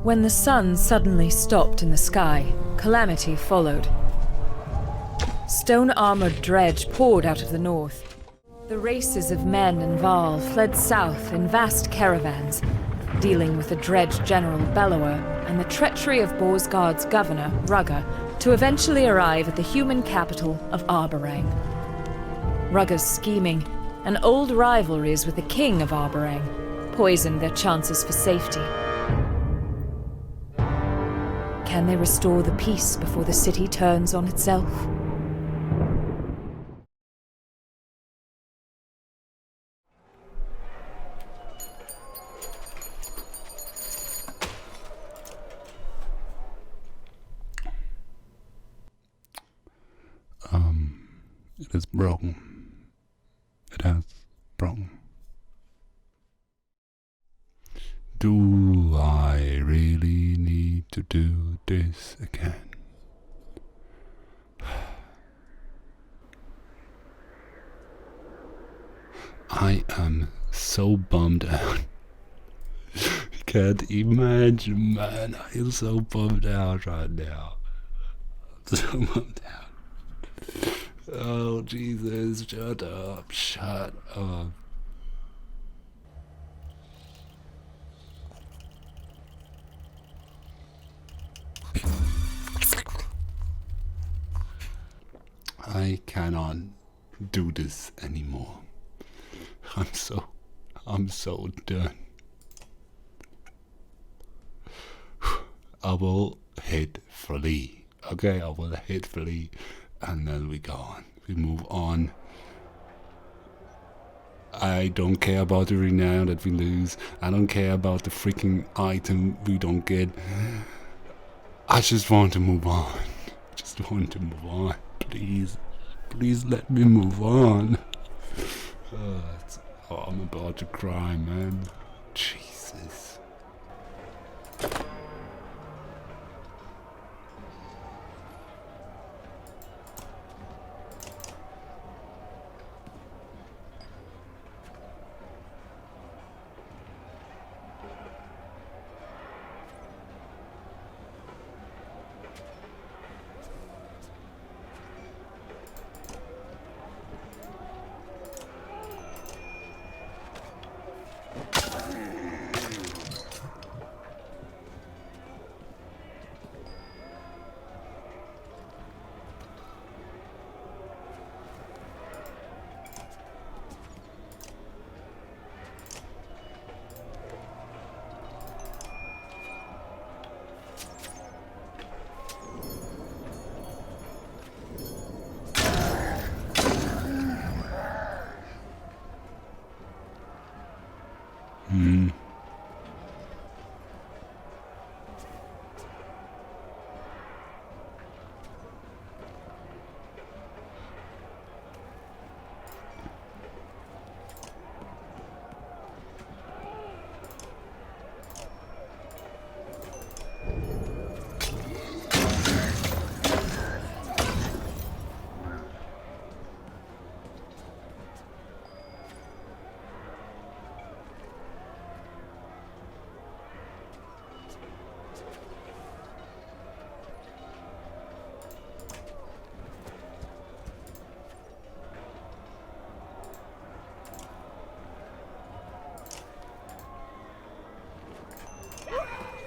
When the sun suddenly stopped in the sky, calamity followed. Stone-armored dredge poured out of the north. The races of men and Val fled south in vast caravans, dealing with the dredge General Bellower and the treachery of Borsgard's governor, Rugger, to eventually arrive at the human capital of Arborang. Rugger's scheming and old rivalries with the king of Arborang poisoned their chances for safety. Can they restore the peace before the city turns on itself? It is broken. It has broken. Do I really need to do this again? I am so bummed out. You can't imagine, man. I am so bummed out right now. I'm so bummed out. Oh, Jesus, shut up, shut up. I cannot do this anymore. I'm so done. I will hit flee. Okay, I will hit flee. And then we go on. We move on. I don't care about the renown that we lose. I don't care about the freaking item we don't get. I just want to move on. Just want to move on. Please. Please let me move on. I'm about to cry, man. Jesus.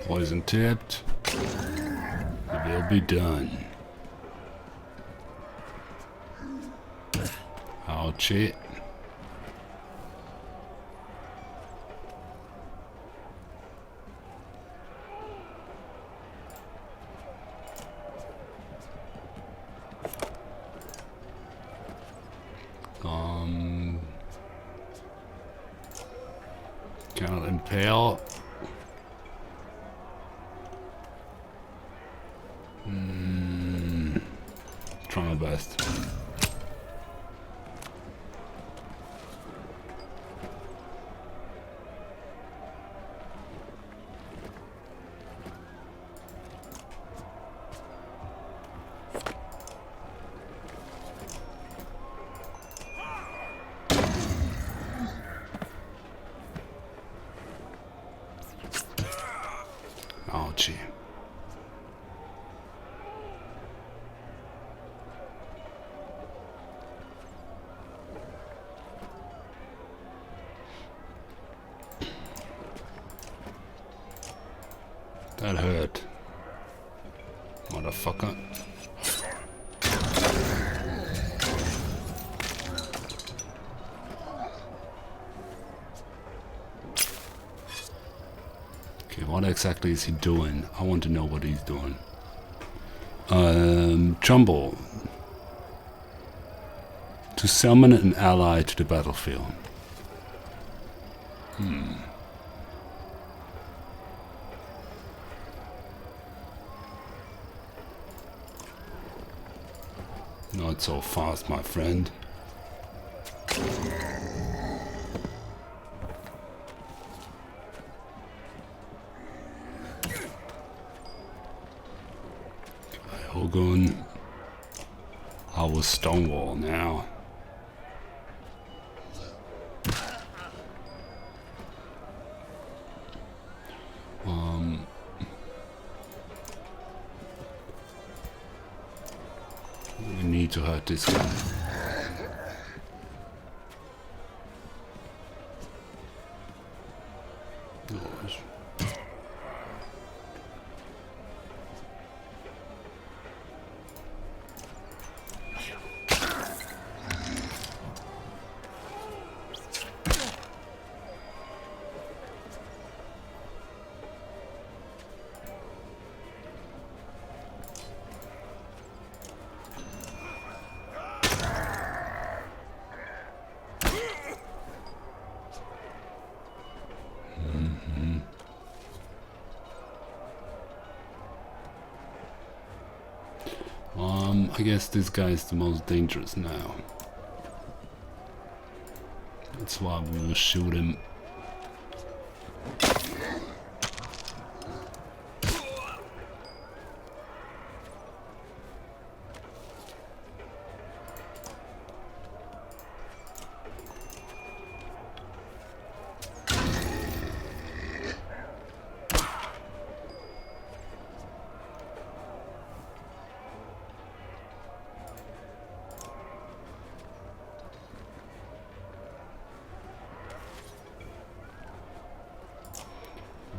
Poison tipped. It will be done. Ouch it. Cannot impale. Try my best. Ouchie. That hurt. Motherfucker. Okay, what exactly is he doing? I want to know what he's doing. Jumble. To summon an ally to the battlefield. Not so fast, my friend. Hogun. I will stonewall now. We need to hurt this guy. I guess this guy is the most dangerous now. That's why we will shoot him.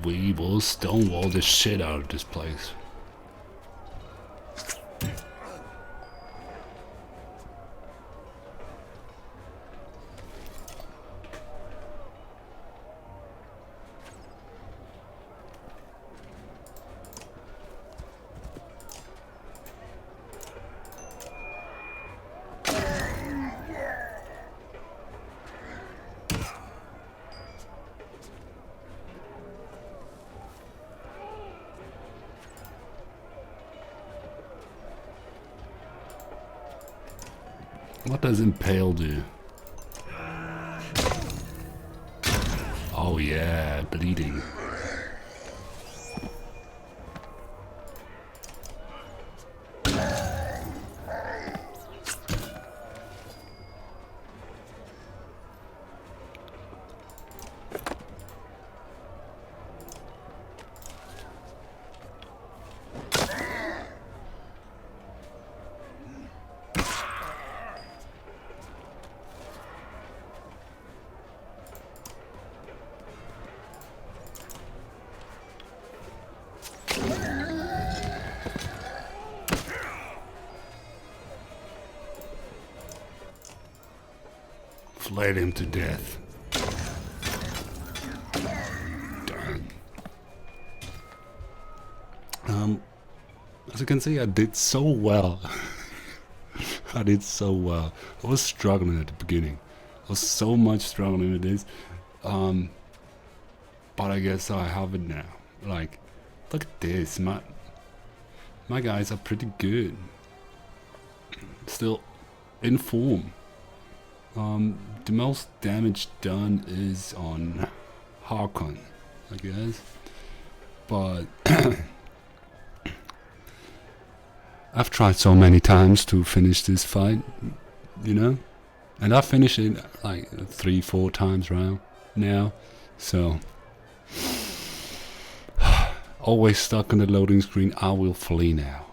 We will stonewall the shit out of this place. What does impale do? Oh yeah, bleeding. Flayed him to death. Darn. As you can see, I did so well. I did so well. I was struggling at the beginning. I was so much struggling with this. But I guess I have it now. Like, look at this. My guys are pretty good. Still in form. The most damage done is on Harkon, I guess. But I've tried so many times to finish this fight, you know? And I finished it like 3-4 times round now. So Always stuck on the loading screen. I will flee now.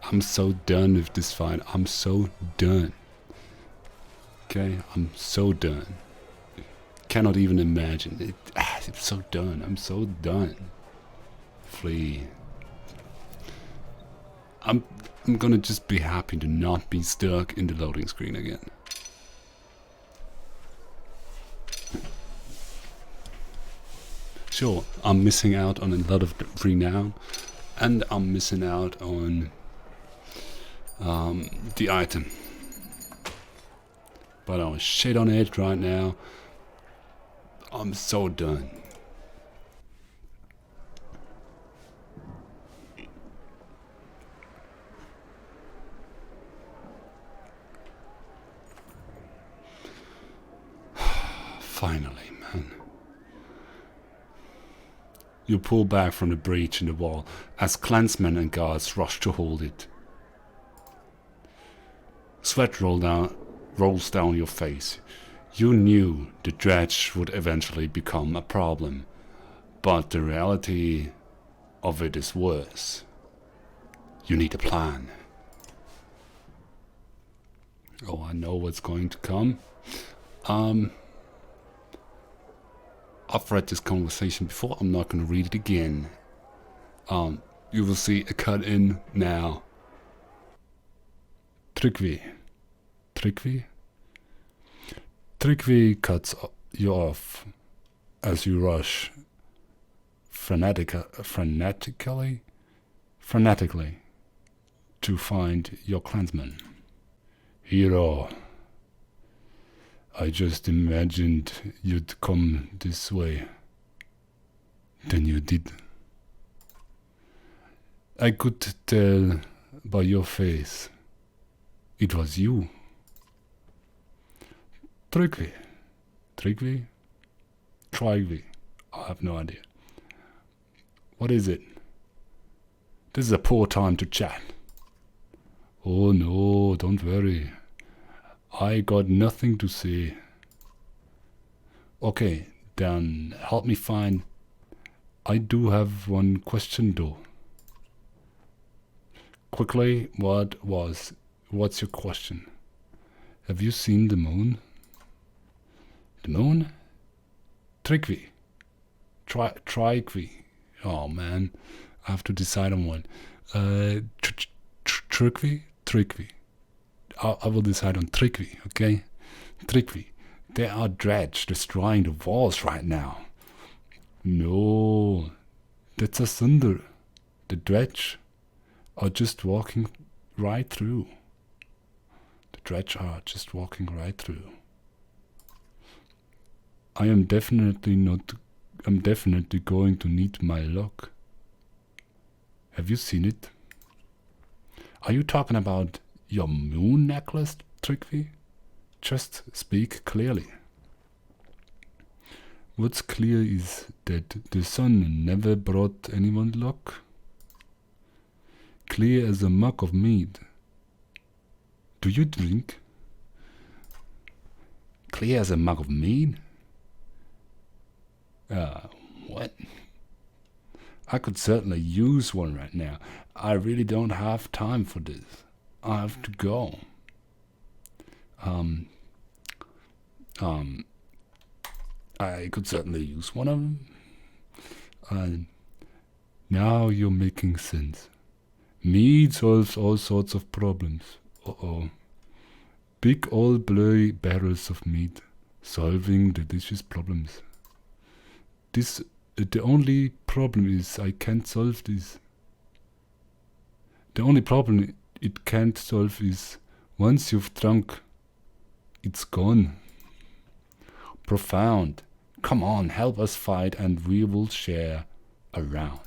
I'm so done with this fight. I'm so done. Okay, I'm so done. Cannot even imagine it. I'm so done. I'm so done. Flee. I'm gonna just be happy to not be stuck in the loading screen again. Sure, I'm missing out on a lot of renown, and I'm missing out on the item. But I'm shit on it right now. I'm so done. Finally, man. You pull back from the breach in the wall as clansmen and guards rush to hold it. Sweat rolls down your face. You knew the dredge would eventually become a problem, but the reality of it is worse. You need a plan. Oh, I know what's going to come. I've read this conversation before. I'm not going to read it again. You will see a cut in now. Tryggvi. Tryggvi cuts you off as you rush frenetically to find your clansman. Hero, I just imagined you'd come this way. Then you did. I could tell by your face. It was you. Tryggvi. I have no idea. What is it? This is a poor time to chat. Oh no, don't worry. I got nothing to say. Okay, then help me find. I do have one question though. Quickly, what's your question? Have you seen the moon? The moon? Tryggvi. Tryggvi. Oh man, I have to decide on one. Tryggvi? I will decide on Tryggvi, okay? Tryggvi. There are dredge destroying the walls right now. No, that's a thunder. The dredge are just walking right through. The dredge are just walking right through. I'm definitely going to need my luck. Have you seen it? Are you talking about your moon necklace, Tryggvi? Just speak clearly. What's clear is that the sun never brought anyone luck. Clear as a mug of mead. Do you drink? Clear as a mug of mead? What? I could certainly use one right now. I really don't have time for this. I have to go. I could certainly use one of them. Now you're making sense. Mead solves all sorts of problems. Big old blurry barrels of mead solving delicious problems. The only problem is I can't solve this. The only problem it can't solve is once you've drunk, it's gone. Profound. Come on, help us fight and we will share around.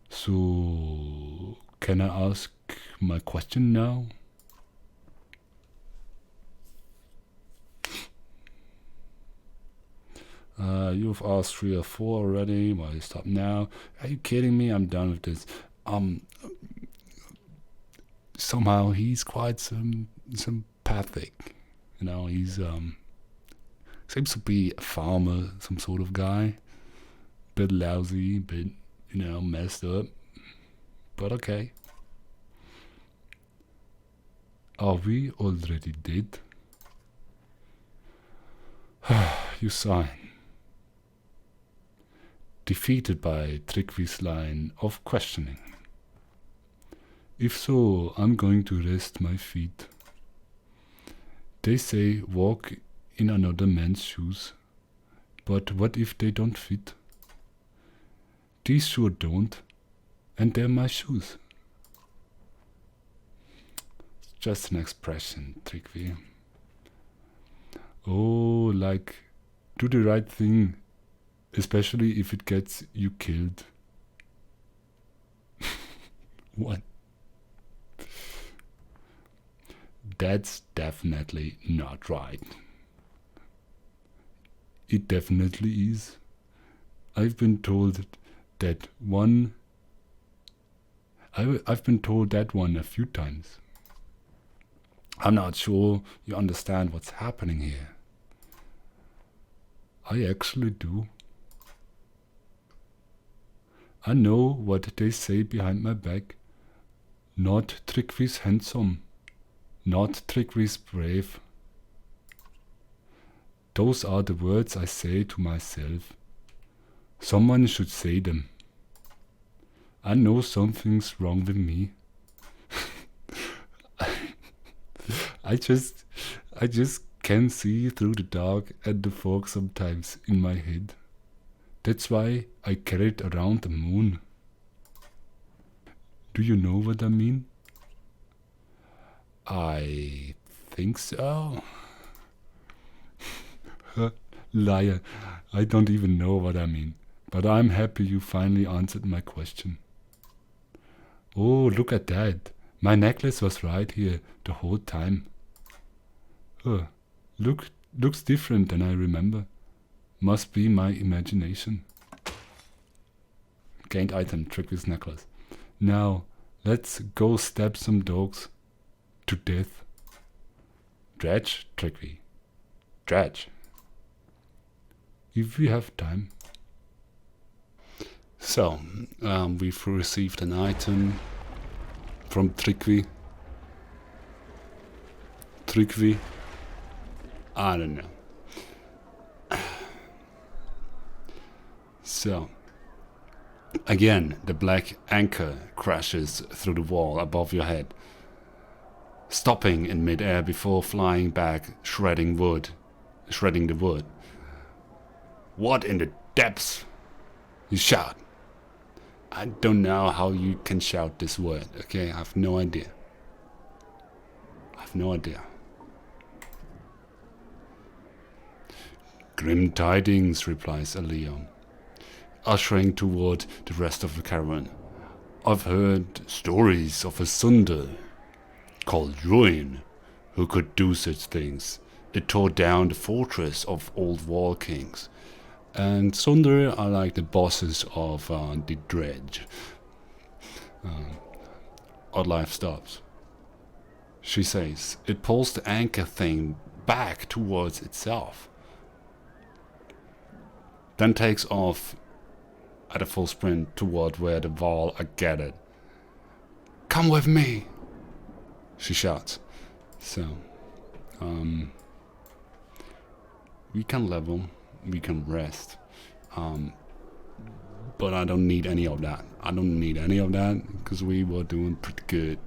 So, can I ask my question now? You've asked 3 or 4 already. Why stop now? Are you kidding me? I'm done with this. Somehow he's quite sympathetic. You know, he's seems to be a farmer, some sort of guy. Bit lousy, bit messed up. But okay. Are we already dead? You sign. Defeated by Tryggvi's line of questioning. If so, I'm going to rest my feet. They say walk in another man's shoes. But what if they don't fit? These sure don't, and they're my shoes. It's just an expression, Tryggvi. Oh, like, do the right thing, especially if it gets you killed. What? That's definitely not right. It definitely is. I've been told that one. I've been told that one a few times. I'm not sure you understand what's happening here. I actually do. I know what they say behind my back. Not Tryggvi's handsome. Not Tryggvi's brave. Those are the words I say to myself. Someone should say them. I know something's wrong with me. I just can see through the dark and the fog sometimes in my head. That's why I carried around the moon. Do you know what I mean? I think so. Liar, I don't even know what I mean. But I'm happy you finally answered my question. Oh, look at that. My necklace was right here the whole time. Looks different than I remember. Must be my imagination. Gained item, Tryggvi's necklace. Now, let's go stab some dogs to death. Dredge, Tryggvi. Dredge. If we have time. So, we've received an item from Tryggvi. Tryggvi? I don't know. So, again, the black anchor crashes through the wall above your head, stopping in mid-air before flying back, shredding the wood. What in the depths? You shout. I don't know how you can shout this word, okay? I have no idea. Grim tidings, replies Elio, ushering toward the rest of the caravan. I've heard stories of a Sunder called Ruin who could do such things. It tore down the fortress of old wall kings. And Sunder are like the bosses of the dredge. Odd life stops. She says, it pulls the anchor thing back towards itself. Then takes off at a full sprint toward where the Val are gathered. Come with me, she shouts. So, we can level, we can rest, but I don't need any of that. Because we were doing pretty good.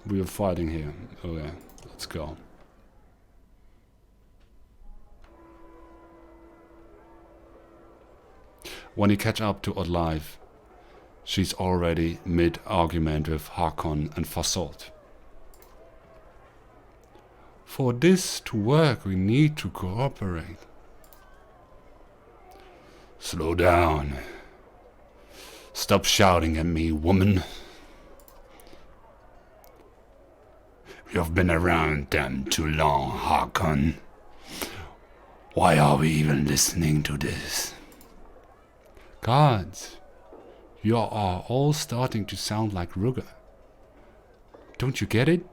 We are fighting here. Okay, let's go. When you catch up to Oddlife, she's already mid-argument with Hakon and Fasalt. For this to work, we need to cooperate. Slow down. Stop shouting at me, woman. You've been around them too long, Hakon. Why are we even listening to this? Gods, you are all starting to sound like Rugger. Don't you get it?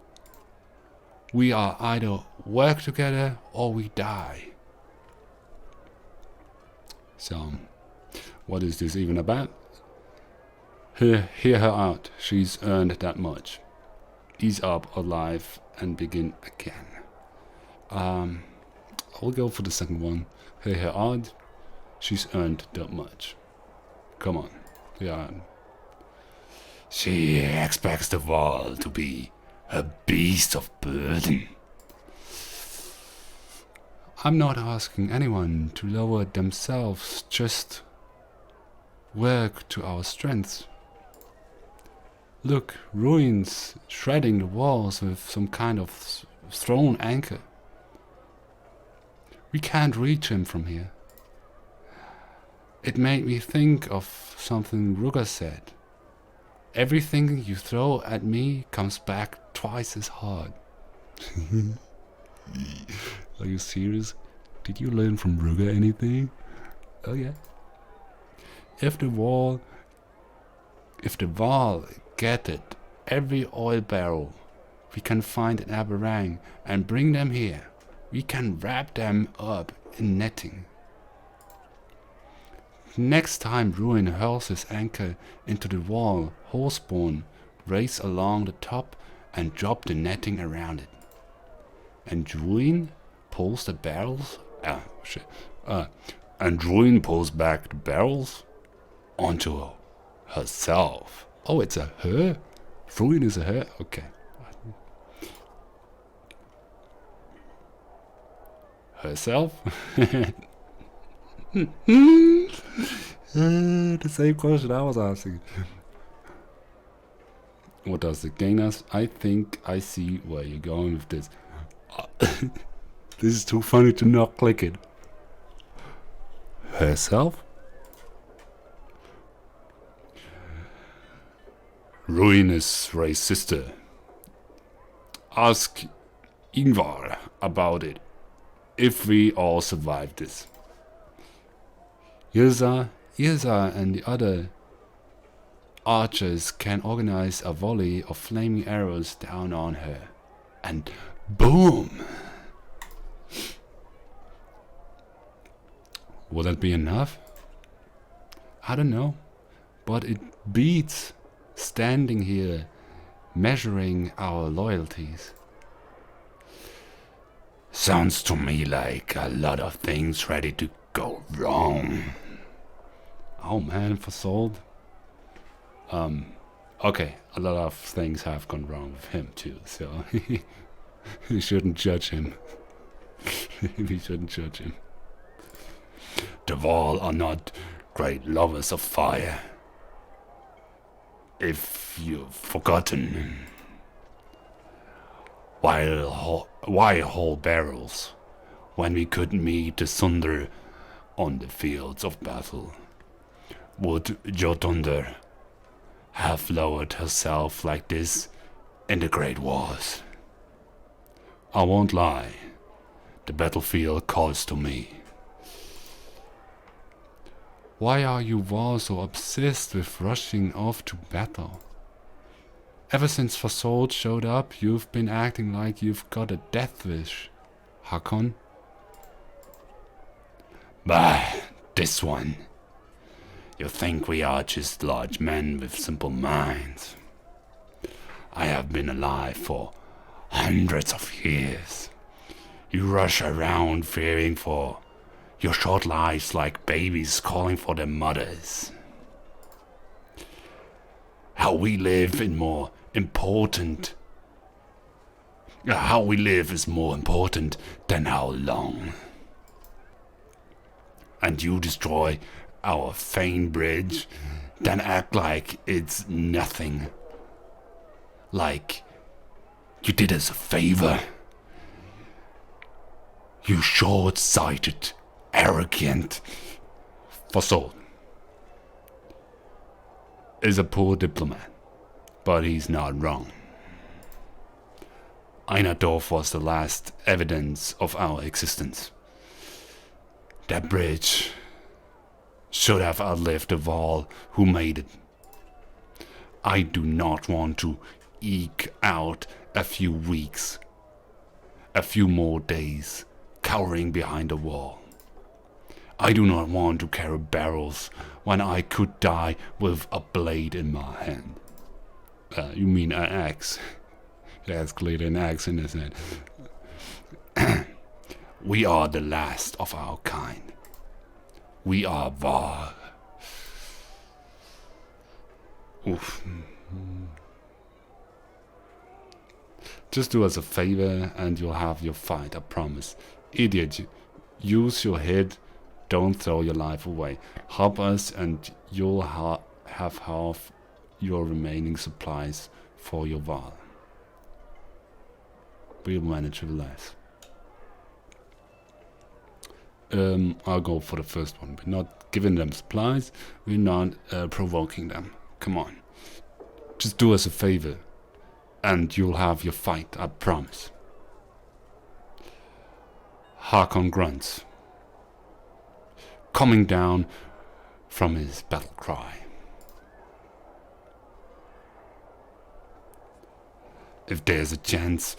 We are either work together or we die. So, What is this even about? Hear her out. She's earned that much. Ease up, alive, and begin again. I'll go for the second one. Hear her out. She's earned that much. Come on. Yeah. She expects the wall to be a beast of burden. I'm not asking anyone to lower themselves, just work to our strengths. Look, ruins shredding the walls with some kind of thrown anchor. We can't reach him from here. It made me think of something Ruger said. Everything you throw at me comes back twice as hard. Are you serious? Did you learn from Ruger anything? Oh yeah. If the wall get it, every oil barrel we can find in Aberrang and bring them here, we can wrap them up in netting. Next time Ruin hurls his anchor into the wall, Horseborn race along the top and drop the netting around it. And Ruin pulls the barrels. And Ruin pulls back the barrels onto herself. Oh, it's a her? Ruin is a her? Okay. Herself? The same question I was asking. What does it gain us? I think I see where you're going with this. This is too funny to not click it. Herself? Ruin is Ray's sister. Ask Ingvar about it, if we all survive this. Ilza and the other archers can organize a volley of flaming arrows down on her. And boom! Will that be enough? I don't know. But it beats standing here measuring our loyalties. Sounds to me like a lot of things ready to go wrong. Oh man, for Sold. Okay, a lot of things have gone wrong with him too, so we shouldn't judge him. We shouldn't judge him. The Val are not great lovers of fire. If you've forgotten, why whole barrels when we could meet asunder on the fields of battle? Would Jotunda have lowered herself like this in the Great Wars? I won't lie, the battlefield calls to me. Why are you all so obsessed with rushing off to battle? Ever since Fasold showed up, you've been acting like you've got a death wish, Hakon. Bah, this one. You think we are just large men with simple minds. I have been alive for hundreds of years. You rush around fearing for your short lives like babies calling for their mothers. How we live is more important than how long. And you destroy our Fane Bridge, then act like it's nothing. Like you did us a favor. You short-sighted, arrogant Fasold is a poor diplomat, but he's not wrong. Einardorf was the last evidence of our existence. That bridge should have outlived the Val who made it. I do not want to eke out a few weeks, a few more days, cowering behind a wall. I do not want to carry barrels when I could die with a blade in my hand. You mean an axe? It has clearly an axe in his hand. We are the last of our kind. We are Var. Oof. Just do us a favor and you'll have your fight, I promise. Idiot, use your head, don't throw your life away. Help us and you'll have half your remaining supplies for your Val. We'll manage with less. I'll go for the first one. We're not giving them supplies, we're not provoking them. Come on. Just do us a favor and you'll have your fight, I promise. Hakon grunts, coming down from his battle cry. If there's a chance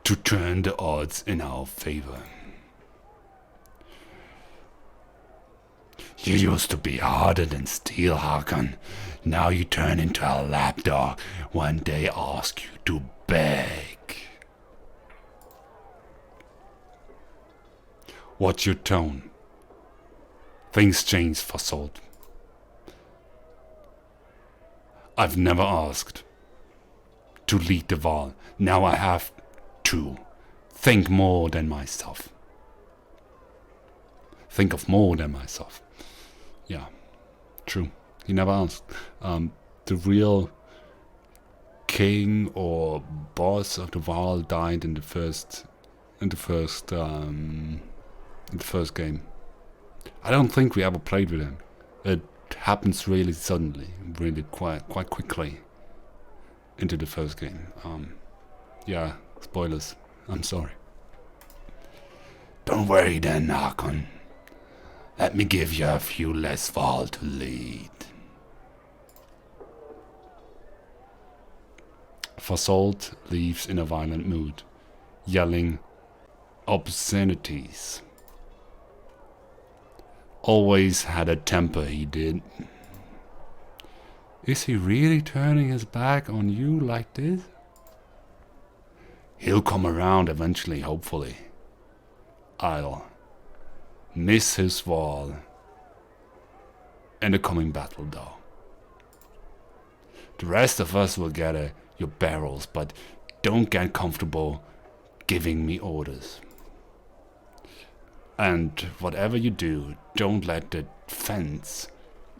to turn the odds in our favor. You used to be harder than steel, Hakon. Now you turn into a lapdog when they ask you to beg. What's your tone? Things change for Salt. I've never asked to lead the Val. Now I have to think more than myself. Think of more than myself. Yeah, true. He never asked. The real king or boss of the Val died in the first game. I don't think we ever played with him. It happens really suddenly, really quite quickly into the first game. Yeah, spoilers. I'm sorry. Don't worry then, Hakon. Let me give you a few less Val to lead. Fasolt leaves in a violent mood, yelling obscenities. Always had a temper, he did. Is he really turning his back on you like this? He'll come around eventually, hopefully. I'll miss his Val in the coming battle, though. The rest of us will gather your barrels, but don't get comfortable giving me orders. And whatever you do, don't let the fence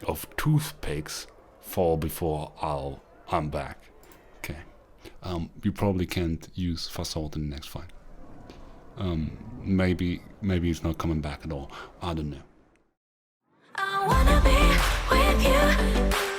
of toothpicks fall before I'm back. Okay. You probably can't use Fasolt in the next fight. Maybe he's not coming back at all. I don't know. I wanna be with you.